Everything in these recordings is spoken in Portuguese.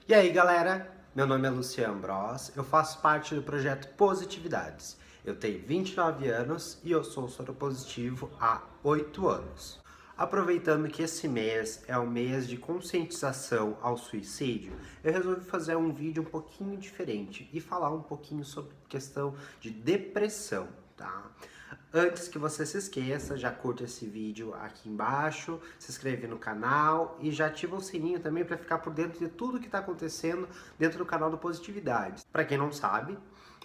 E aí galera, meu nome é Luciano Bros, eu faço parte do projeto Positividades. Eu tenho 29 anos e eu sou soropositivo há 8 anos. Aproveitando que esse mês é o mês de conscientização ao suicídio, eu resolvi fazer um vídeo um pouquinho diferente e falar um pouquinho sobre questão de depressão, tá? Antes que você se esqueça, já curta esse vídeo aqui embaixo, se inscreve no canal e já ativa o sininho também para ficar por dentro de tudo que está acontecendo dentro do canal do Positividades. Para quem não sabe,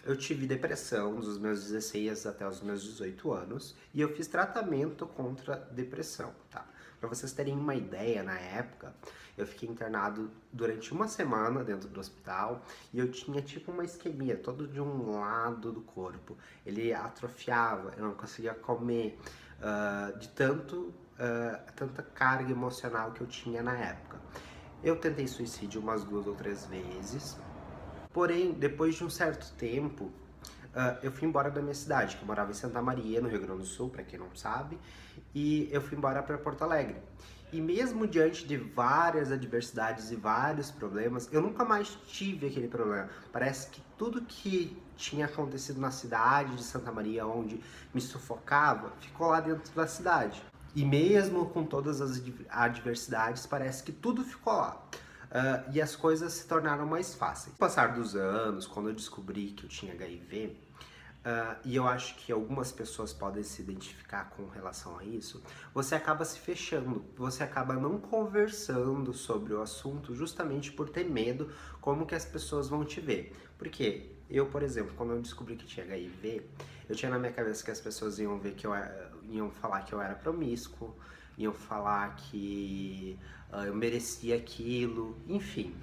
eu tive depressão dos meus 16 até os meus 18 anos e eu fiz tratamento contra depressão, tá? Para vocês terem uma ideia, na época, eu fiquei internado durante uma semana dentro do hospital e eu tinha tipo uma isquemia, todo de um lado do corpo. Ele atrofiava, eu não conseguia comer, de tanta carga emocional que eu tinha na época. Eu tentei suicídio umas 2 ou 3 vezes, porém, depois de um certo tempo, eu fui embora da minha cidade, que eu morava em Santa Maria, no Rio Grande do Sul, para quem não sabe, e eu fui embora para Porto Alegre. E mesmo diante de várias adversidades e vários problemas, eu nunca mais tive aquele problema. Parece que tudo que tinha acontecido na cidade de Santa Maria, onde me sufocava, ficou lá dentro da cidade. E mesmo com todas as adversidades, parece que tudo ficou lá. E as coisas se tornaram mais fáceis. Com o passar dos anos, quando eu descobri que eu tinha HIV, e eu acho que algumas pessoas podem se identificar com relação a isso, você acaba se fechando, você acaba não conversando sobre o assunto justamente por ter medo como que as pessoas vão te ver. Porque eu, por exemplo, quando eu descobri que tinha HIV, eu tinha na minha cabeça que as pessoas iam ver que iam falar que eu era promíscuo, iam falar que eu merecia aquilo, enfim,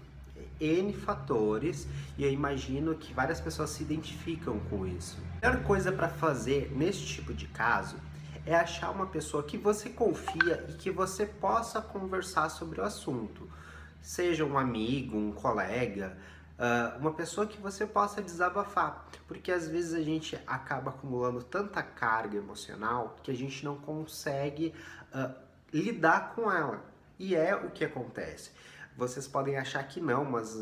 N fatores, e eu imagino que várias pessoas se identificam com isso. A melhor coisa para fazer nesse tipo de caso é achar uma pessoa que você confia e que você possa conversar sobre o assunto. Seja um amigo, um colega, uma pessoa que você possa desabafar. Porque às vezes a gente acaba acumulando tanta carga emocional que a gente não consegue lidar com ela. E é o que acontece. Vocês podem achar que não, mas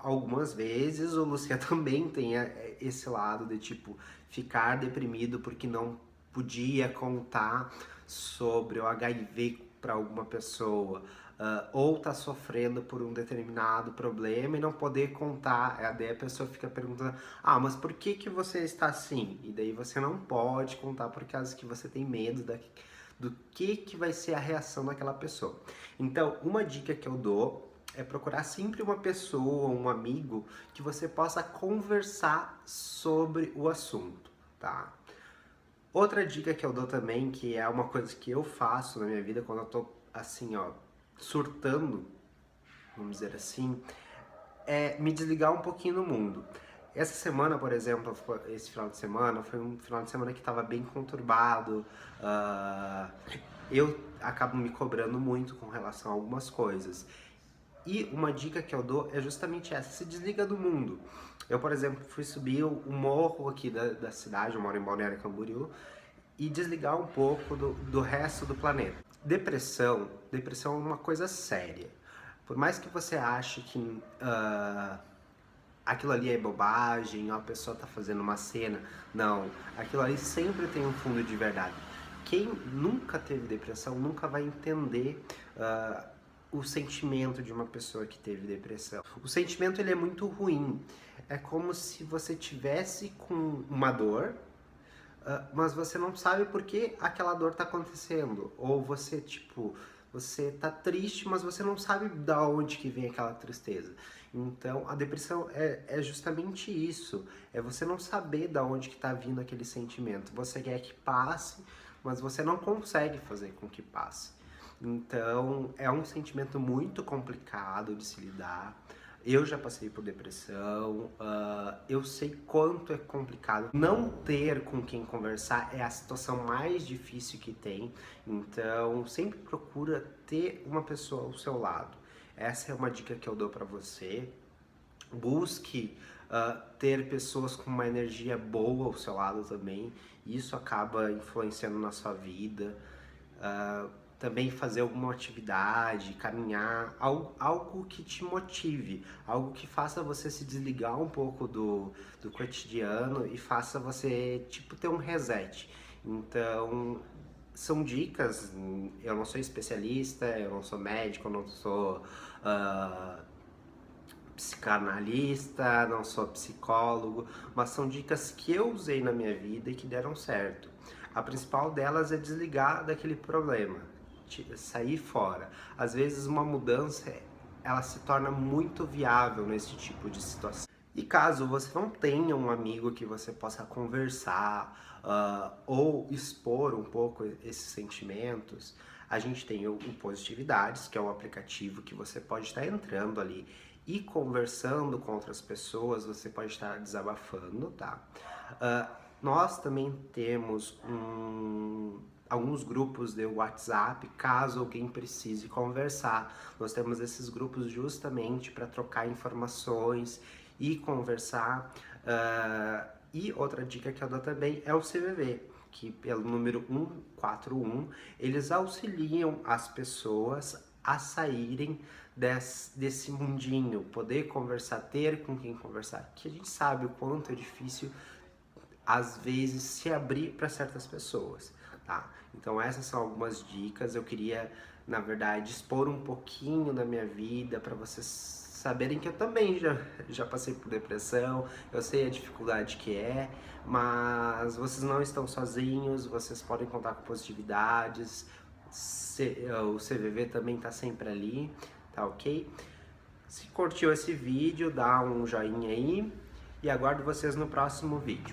algumas vezes o Luciano também tem esse lado de tipo ficar deprimido porque não podia contar sobre o HIV para alguma pessoa, ou tá sofrendo por um determinado problema e não poder contar. Daí a pessoa fica perguntando: ah, mas por que que você está assim? E daí você não pode contar por causa que você tem medo do que vai ser a reação daquela pessoa. Então, uma dica que eu dou é procurar sempre uma pessoa, um amigo, que você possa conversar sobre o assunto, tá? Outra dica que eu dou também, que é uma coisa que eu faço na minha vida quando eu tô assim, ó, surtando, vamos dizer assim, é me desligar um pouquinho do mundo. Essa semana, por exemplo, esse final de semana, foi um final de semana que estava bem conturbado. Eu acabo me cobrando muito com relação a algumas coisas. E uma dica que eu dou é justamente essa: se desliga do mundo. Eu, por exemplo, fui subir o morro aqui da cidade, eu moro em Balneário Camboriú, e desligar um pouco do resto do planeta. Depressão é uma coisa séria. Por mais que você ache que aquilo ali é bobagem, a pessoa tá fazendo uma cena, não, aquilo ali sempre tem um fundo de verdade. Quem nunca teve depressão nunca vai entender o sentimento de uma pessoa que teve depressão. O sentimento, ele é muito ruim. É como se você tivesse com uma dor, mas você não sabe por que aquela dor tá acontecendo. Ou você, tipo, você tá triste, mas você não sabe da onde que vem aquela tristeza. Então, a depressão é justamente isso. É você não saber da onde que tá vindo aquele sentimento. Você quer que passe, mas você não consegue fazer com que passe. Então, é um sentimento muito complicado de se lidar. Eu já passei por depressão, eu sei quanto é complicado. Não ter com quem conversar é a situação mais difícil que tem, então sempre procura ter uma pessoa ao seu lado. Essa é uma dica que eu dou pra você. Busque ter pessoas com uma energia boa ao seu lado também, isso acaba influenciando na sua vida. também fazer alguma atividade, caminhar, algo que te motive, algo que faça você se desligar um pouco do cotidiano e faça você, tipo, ter um reset. Então, são dicas, eu não sou especialista, eu não sou médico, eu não sou psicanalista, não sou psicólogo, mas são dicas que eu usei na minha vida e que deram certo. A principal delas é desligar daquele problema, sair fora. Às vezes uma mudança, ela se torna muito viável nesse tipo de situação. E caso você não tenha um amigo que você possa conversar ou expor um pouco esses sentimentos, a gente tem o Positividades, que é um aplicativo que você pode estar entrando ali e conversando com outras pessoas, você pode estar desabafando, tá? Nós também temos alguns grupos de WhatsApp, caso alguém precise conversar. Nós temos esses grupos justamente para trocar informações e conversar. E outra dica que eu dou também é o CVV, que pelo número 141, eles auxiliam as pessoas a saírem desse mundinho, poder conversar, ter com quem conversar, que a gente sabe o quanto é difícil às vezes se abrir para certas pessoas, tá? Então essas são algumas dicas. Eu queria, na verdade, expor um pouquinho da minha vida para vocês saberem que eu também já passei por depressão, eu sei a dificuldade que é, mas vocês não estão sozinhos, vocês podem contar com Positividades, o CVV também tá sempre ali, tá ok? Se curtiu esse vídeo, dá um joinha aí e aguardo vocês no próximo vídeo.